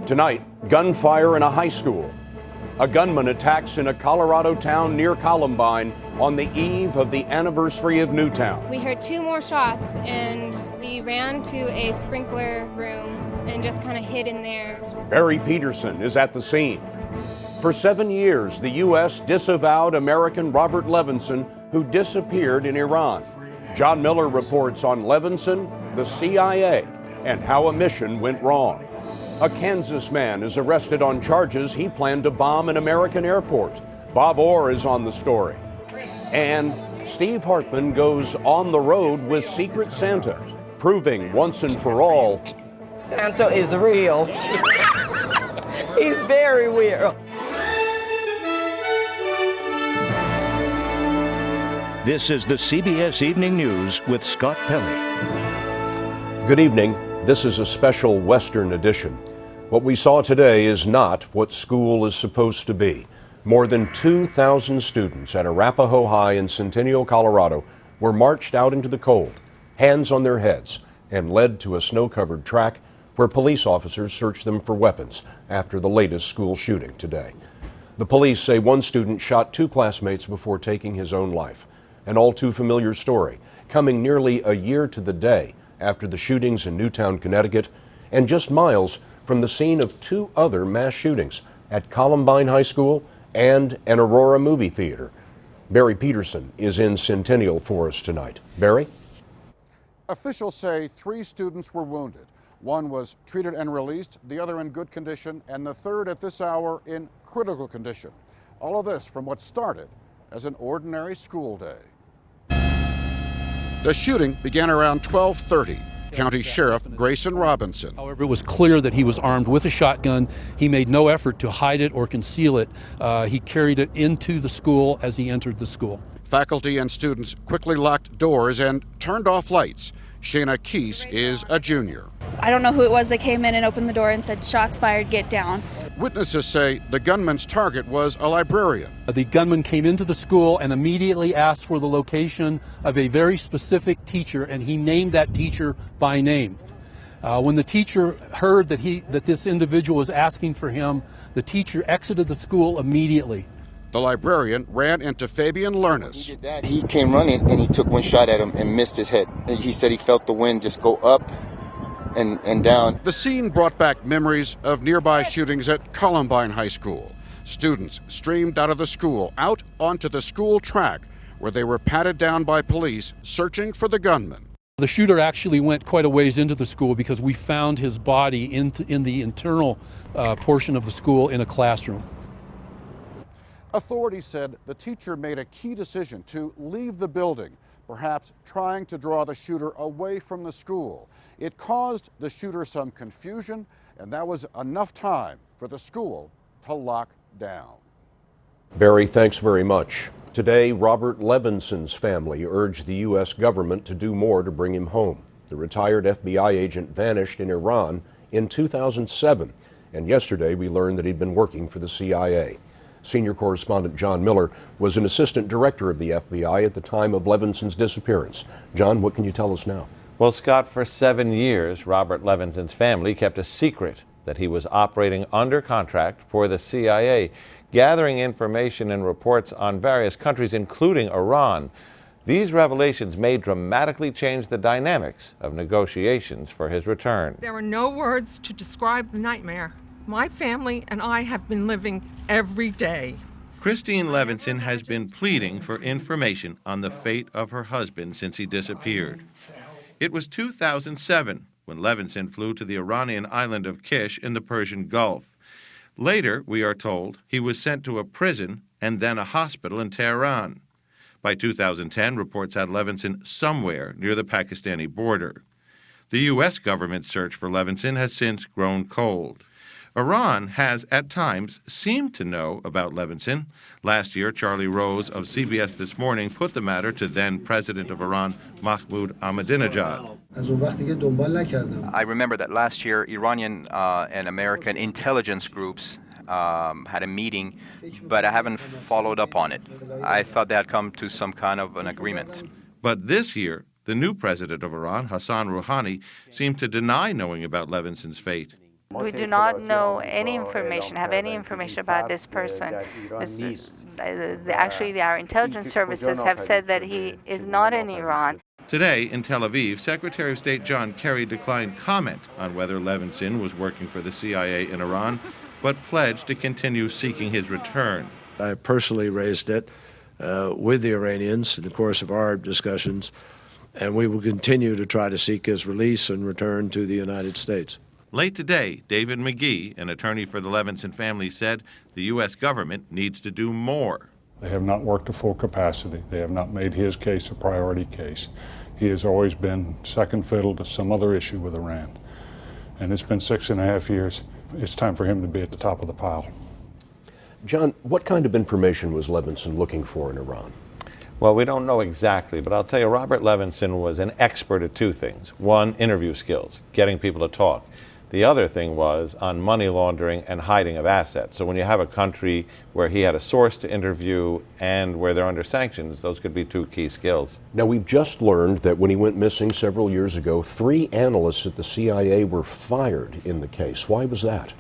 Tonight, gunfire in a high school. A gunman attacks in a Colorado town near Columbine on the eve of the anniversary of Newtown. We heard 2 more shots and we ran to a sprinkler room and just kind of hid in there. Barry Peterson is at the scene. For 7 years, the U.S. disavowed American Robert Levinson, who disappeared in Iran. John Miller reports on Levinson, the CIA, and how a mission went wrong. A Kansas man is arrested on charges he planned to bomb an American airport. Bob Orr is on the story. And Steve Hartman goes on the road with Secret Santa, proving once and for all, Santa is real. He's very real. This is the CBS Evening News with Scott Pelley. Good evening. This is a special Western edition. What we saw today is not what school is supposed to be. More than 2,000 students at Arapahoe High in Centennial, Colorado, were marched out into the cold, hands on their heads, and led to a snow-covered track where police officers searched them for weapons after the latest school shooting today. The police say one student shot 2 classmates before taking his own life. An all too familiar story, coming nearly a year to the day after the shootings in Newtown, Connecticut, and just miles from the scene of 2 other mass shootings at Columbine High School and an Aurora movie theater. Barry Peterson is in Centennial for us tonight. Barry? Officials say 3 students were wounded. One was treated and released, the other in good condition, and the third at this hour in critical condition. All of this from what started as an ordinary school day. The shooting began around 12:30. County Sheriff Grayson Robinson. However, it was clear that he was armed with a shotgun. He made no effort to hide it or conceal it. He carried it into the school as he entered the school. Faculty and students quickly locked doors and turned off lights. Shayna Keese is a junior. I don't know who it was that came in and opened the door and said, "Shots fired, get down." Witnesses say the gunman's target was a librarian. The gunman came into the school and immediately asked for the location of a very specific teacher, and he named that teacher by name. When the teacher heard that this individual was asking for him, the teacher exited the school immediately. The librarian ran into Fabian Lernis. He came running and he took one shot at him and missed his head. He said he felt the wind just go up and down. The scene brought back memories of nearby shootings at Columbine High School. Students streamed out of the school, out onto the school track, where they were patted down by police searching for the gunman. The shooter actually went quite a ways into the school because we found his body in the internal portion of the school in a classroom. Authorities said the teacher made a key decision to leave the building, perhaps trying to draw the shooter away from the school. It caused the shooter some confusion, and that was enough time for the school to lock down. Barry, thanks very much. Today, Robert Levinson's family urged the U.S. government to do more to bring him home. The retired FBI agent vanished in Iran in 2007, and yesterday we learned that he'd been working for the CIA. Senior correspondent John Miller was an assistant director of the FBI at the time of Levinson's disappearance. John, what can you tell us now? Well, Scott, for 7 years, Robert Levinson's family kept a secret that he was operating under contract for the CIA, gathering information and reports on various countries, including Iran. These revelations may dramatically change the dynamics of negotiations for his return. There are no words to describe the nightmare my family and I have been living every day. Christine Levinson has been pleading for information on the fate of her husband since he disappeared. It was 2007 when Levinson flew to the Iranian island of Kish in the Persian Gulf. Later, we are told, he was sent to a prison and then a hospital in Tehran. By 2010, reports had Levinson somewhere near the Pakistani border. The U.S. government's search for Levinson has since grown cold. Iran has, at times, seemed to know about Levinson. Last year, Charlie Rose of CBS This Morning put the matter to then-President of Iran, Mahmoud Ahmadinejad. I remember that last year, Iranian and American intelligence groups had a meeting, but I haven't followed up on it. I thought they had come to some kind of an agreement. But this year, the new president of Iran, Hassan Rouhani, seemed to deny knowing about Levinson's fate. We do not know any information, have any information about this person. Actually, our intelligence services have said that he is not in Iran. Today in Tel Aviv, Secretary of State John Kerry declined comment on whether Levinson was working for the CIA in Iran, but pledged to continue seeking his return. I personally raised it with the Iranians in the course of our discussions, and we will continue to try to seek his release and return to the United States. Late today, David McGee, an attorney for the Levinson family, said the U.S. government needs to do more. They have not worked to full capacity. They have not made his case a priority case. He has always been second fiddle to some other issue with Iran. And it's been 6.5 years. It's time for him to be at the top of the pile. John, what kind of information was Levinson looking for in Iran? Well, we don't know exactly, but I'll tell you, Robert Levinson was an expert at two things. One, interview skills, getting people to talk. The other thing was on money laundering and hiding of assets. So when you have a country where he had a source to interview and where they're under sanctions, those could be two key skills. Now, we've just learned that when he went missing several years ago, 3 analysts at the CIA were fired in the case. Why was that?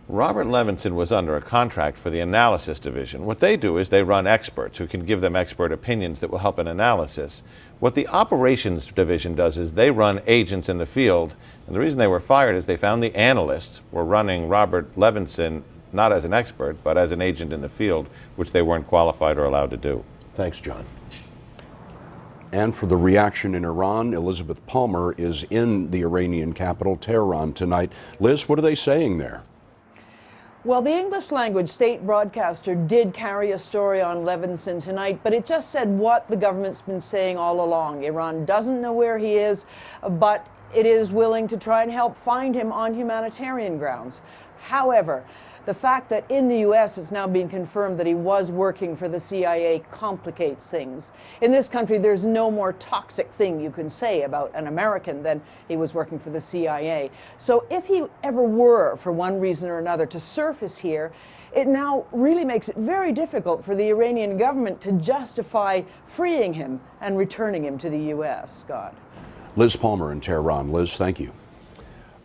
Robert Levinson was under a contract for the analysis division. What they do is they run experts who can give them expert opinions that will help in analysis. What the operations division does is they run agents in the field, and the reason they were fired is they found the analysts were running Robert Levinson not as an expert, but as an agent in the field, which they weren't qualified or allowed to do. Thanks, John. And for the reaction in Iran, Elizabeth Palmer is in the Iranian capital, Tehran, tonight. Liz, what are they saying there? Well, the English language state broadcaster did carry a story on Levinson tonight, but it just said what the government's been saying all along. Iran doesn't know where he is, but it is willing to try and help find him on humanitarian grounds. However, the fact that in the U.S. it's now being confirmed that he was working for the CIA complicates things. In this country, there's no more toxic thing you can say about an American than he was working for the CIA. So if he ever were, for one reason or another, to surface here, it now really makes it very difficult for the Iranian government to justify freeing him and returning him to the U.S. Scott. Liz Palmer in Tehran. Liz, thank you.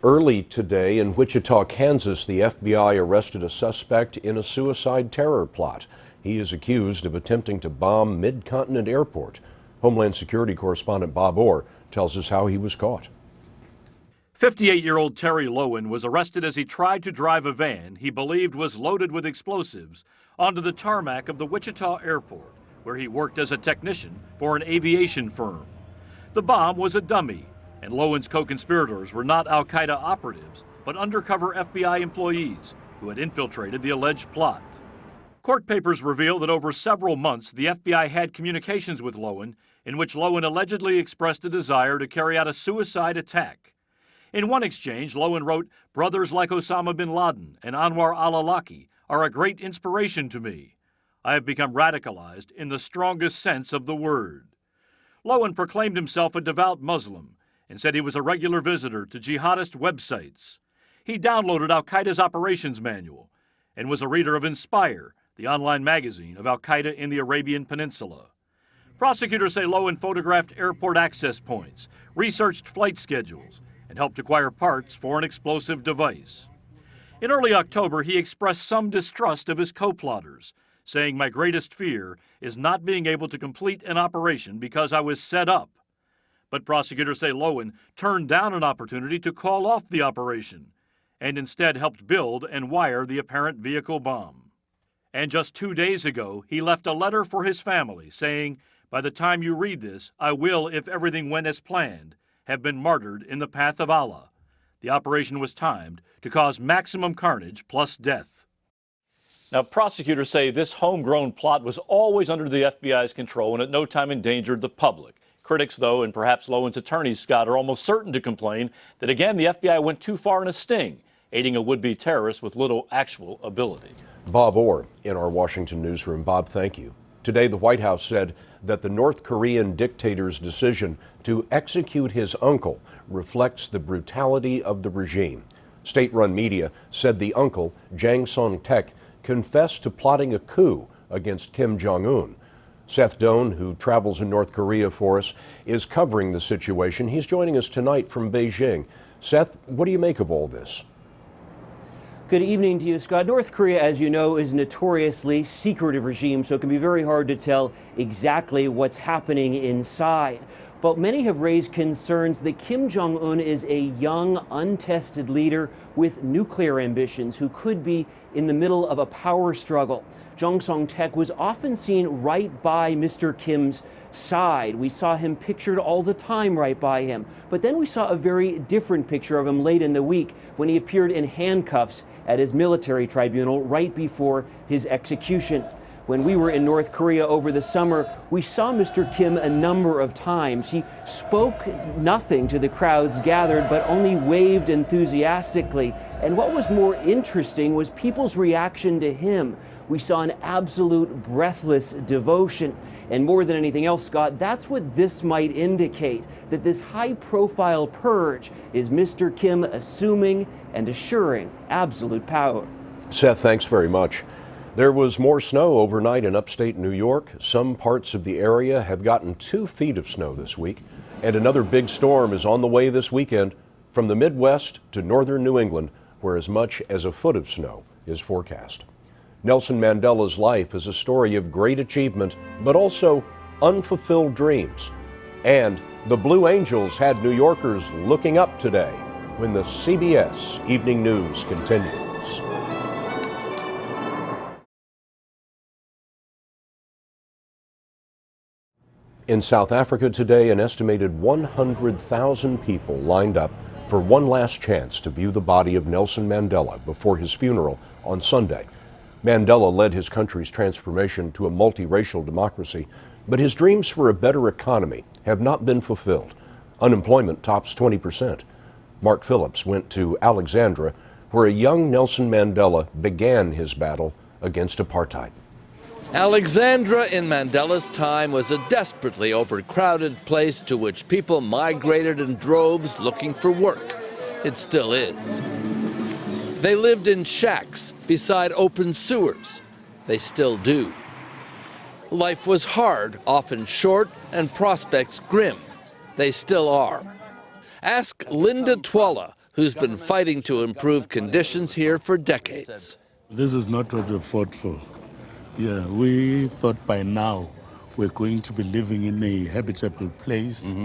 Early today in Wichita, Kansas, the FBI arrested a suspect in a suicide terror plot. He is accused of attempting to bomb Mid-Continent Airport. Homeland Security correspondent Bob Orr tells us how he was caught. 58-year-old Terry Lowen was arrested as he tried to drive a van he believed was loaded with explosives onto the tarmac of the Wichita Airport, where he worked as a technician for an aviation firm. The bomb was a dummy, and Lowen's co-conspirators were not al-Qaeda operatives, but undercover FBI employees who had infiltrated the alleged plot. Court papers reveal that over several months, the FBI had communications with Lowen, in which Lowen allegedly expressed a desire to carry out a suicide attack. In one exchange, Lowen wrote, "Brothers like Osama bin Laden and Anwar al-Awlaki are a great inspiration to me. I have become radicalized in the strongest sense of the word." Lowen proclaimed himself a devout Muslim and said he was a regular visitor to jihadist websites. He downloaded al-Qaeda's operations manual and was a reader of Inspire, the online magazine of al-Qaeda in the Arabian Peninsula. Prosecutors say Lowen photographed airport access points, researched flight schedules, and helped acquire parts for an explosive device. In early October, he expressed some distrust of his co-plotters, saying, "My greatest fear is not being able to complete an operation because I was set up." But prosecutors say Lowen turned down an opportunity to call off the operation and instead helped build and wire the apparent vehicle bomb. And just 2 days ago, he left a letter for his family saying, "By the time you read this, I will, if everything went as planned, have been martyred in the path of Allah." The operation was timed to cause maximum carnage plus death. Now, prosecutors say this homegrown plot was always under the FBI's control and at no time endangered the public. Critics, though, and perhaps Lowen's attorneys, Scott, are almost certain to complain that, again, the FBI went too far in a sting, aiding a would-be terrorist with little actual ability. Bob Orr in our Washington newsroom. Bob, thank you. Today, the White House said that the North Korean dictator's decision to execute his uncle reflects the brutality of the regime. State-run media said the uncle, Jang Song-taek, confessed to plotting a coup against Kim Jong-un. Seth Doan, who travels in North Korea for us, is covering the situation. He's joining us tonight from Beijing. Seth, what do you make of all this? Good evening to you, Scott. North Korea, as you know, is a notoriously secretive regime, so it can be very hard to tell exactly what's happening inside. But many have raised concerns that Kim Jong-un is a young, untested leader with nuclear ambitions who could be in the middle of a power struggle. Jong Song-taek was often seen right by Mr. Kim's side. We saw him pictured all the time right by him. But then we saw a very different picture of him late in the week when he appeared in handcuffs at his military tribunal right before his execution. When we were in North Korea over the summer, we saw Mr. Kim a number of times. He spoke nothing to the crowds gathered, but only waved enthusiastically. And what was more interesting was people's reaction to him. We saw an absolute breathless devotion. And more than anything else, Scott, that's what this might indicate, that this high-profile purge is Mr. Kim assuming and assuring absolute power. Seth, thanks very much. There was more snow overnight in upstate New York. Some parts of the area have gotten 2 feet of snow this week, and another big storm is on the way this weekend from the Midwest to northern New England, where as much as a foot of snow is forecast. Nelson Mandela's life is a story of great achievement, but also unfulfilled dreams. And the Blue Angels had New Yorkers looking up today when the CBS Evening News continues. In South Africa today, an estimated 100,000 people lined up for one last chance to view the body of Nelson Mandela before his funeral on Sunday. Mandela led his country's transformation to a multiracial democracy, but his dreams for a better economy have not been fulfilled. Unemployment tops 20%. Mark Phillips went to Alexandra, where a young Nelson Mandela began his battle against apartheid. Alexandra in Mandela's time was a desperately overcrowded place to which people migrated in droves looking for work. It still is. They lived in shacks beside open sewers. They still do. Life was hard, often short, and prospects grim. They still are. Ask Linda Twala, who's been fighting to improve conditions here for decades. This is not what we fought for. Yeah, we thought by now we're going to be living in a habitable place,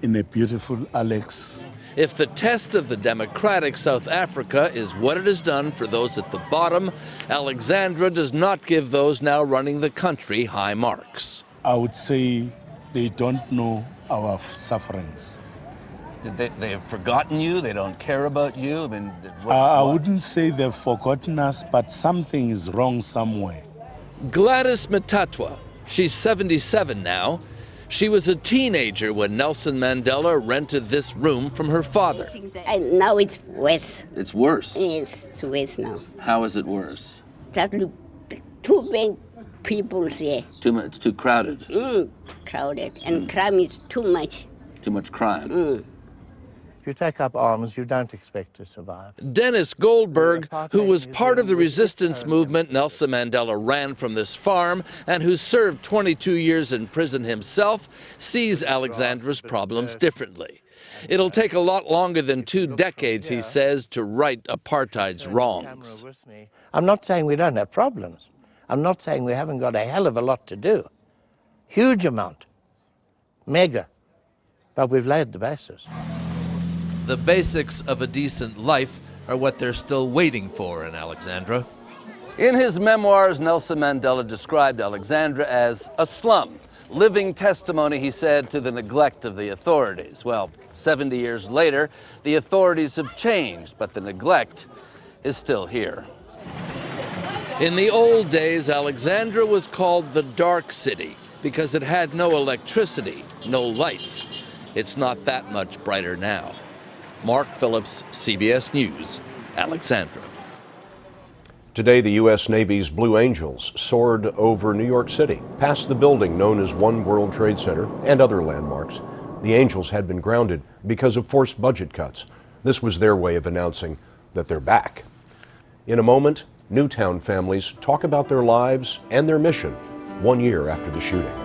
in a beautiful Alex. If the test of the democratic South Africa is what it has done for those at the bottom, Alexandra does not give those now running the country high marks. I would say they don't know our sufferings. They have forgotten you? They don't care about you? I mean, I wouldn't say they've forgotten us, but something is wrong somewhere. Gladys Matatwa, she's 77 now. She was a teenager when Nelson Mandela rented this room from her father. And now it's worse. It's worse? Yes, it's worse now. How is it worse? Too many people here. It's too crowded. Crowded. And crime is too much. Too much crime. If you take up arms, you don't expect to survive. Dennis Goldberg, who was part of the resistance movement Nelson Mandela ran from this farm and who served 22 years in prison himself, sees Alexandra's problems differently. It'll take a lot longer than 2 decades, he says, to right apartheid's wrongs. I'm not saying we don't have problems. I'm not saying we haven't got a hell of a lot to do. Huge amount. Mega. But we've laid the basis. The basics of a decent life are what they're still waiting for in Alexandra. In his memoirs, Nelson Mandela described Alexandra as a slum. Living testimony, he said, to the neglect of the authorities. Well, 70 years later, the authorities have changed, but the neglect is still here. In the old days, Alexandra was called the Dark City because it had no electricity, no lights. It's not that much brighter now. Mark Phillips, CBS News, Alexandra. Today, the U.S. Navy's Blue Angels soared over New York City, past the building known as One World Trade Center and other landmarks. The Angels had been grounded because of forced budget cuts. This was their way of announcing that they're back. In a moment, Newtown families talk about their lives and their mission 1 year after the shooting.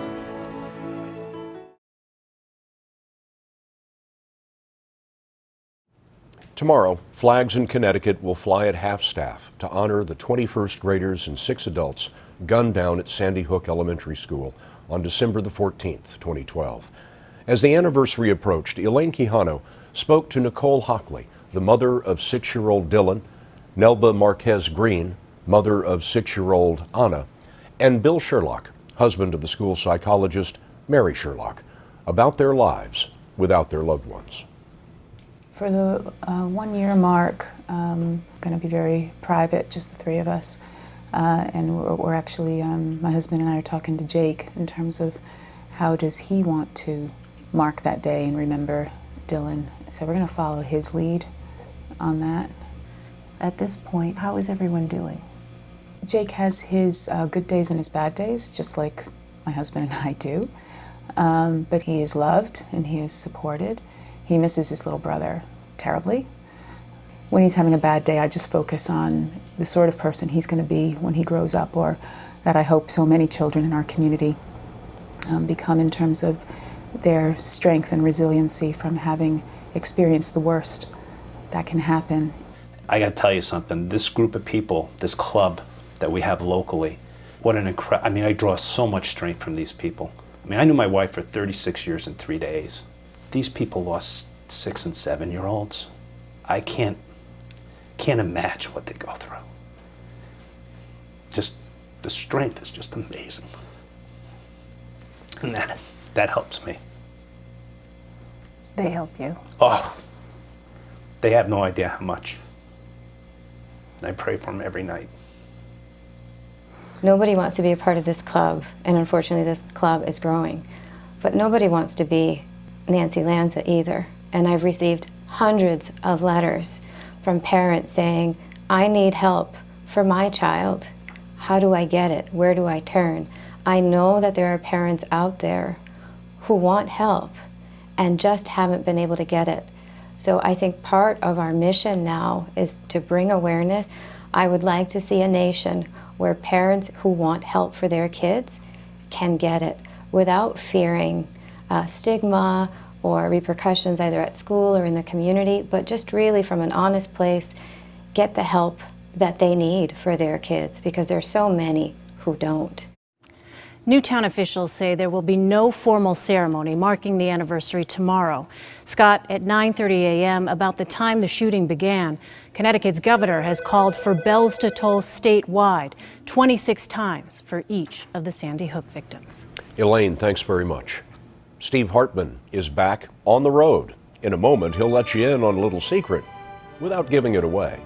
Tomorrow, flags in Connecticut will fly at half-staff to honor the 21st graders and 6 adults gunned down at Sandy Hook Elementary School on December the 14th, 2012. As the anniversary approached, Elaine Quijano spoke to Nicole Hockley, the mother of 6-year-old Dylan, Nelba Marquez Green, mother of 6-year-old Anna, and Bill Sherlock, husband of the school psychologist Mary Sherlock, about their lives without their loved ones. For the 1 year mark, going to be very private, just the three of us. And we're actually, my husband and I are talking to Jake in terms of how does he want to mark that day and remember Dylan. So we're going to follow his lead on that. At this point, how is everyone doing? Jake has his good days and his bad days, just like my husband and I do. But he is loved and he is supported. He misses his little brother terribly. When he's having a bad day, I just focus on the sort of person he's going to be when he grows up, or that I hope so many children in our community become in terms of their strength and resiliency from having experienced the worst that can happen. I got to tell you something, this group of people, this club that we have locally, what an incredible, I mean, I draw so much strength from these people. I mean, I knew my wife for 36 years and 3 days. These people lost 6- and 7-year-olds. I can't imagine what they go through. Just, the strength is just amazing. And that helps me. They help you? Oh, they have no idea how much. I pray for them every night. Nobody wants to be a part of this club, and unfortunately this club is growing. But nobody wants to be Nancy Lanza either. And I've received hundreds of letters from parents saying, I need help for my child. How do I get it? Where do I turn? I know that there are parents out there who want help and just haven't been able to get it. So I think part of our mission now is to bring awareness. I would like to see a nation where parents who want help for their kids can get it without fearing stigma or repercussions either at school or in the community, but just really from an honest place, get the help that they need for their kids, because there's so many who don't. Newtown officials say there will be no formal ceremony marking the anniversary tomorrow. Scott, at 9:30 a.m., about the time the shooting began, Connecticut's governor has called for bells to toll statewide 26 times for each of the Sandy Hook victims. Elaine, thanks very much. Steve Hartman is back on the road. In a moment, he'll let you in on a little secret without giving it away.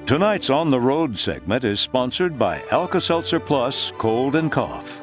Tonight's On the Road segment is sponsored by Alka-Seltzer Plus Cold and Cough.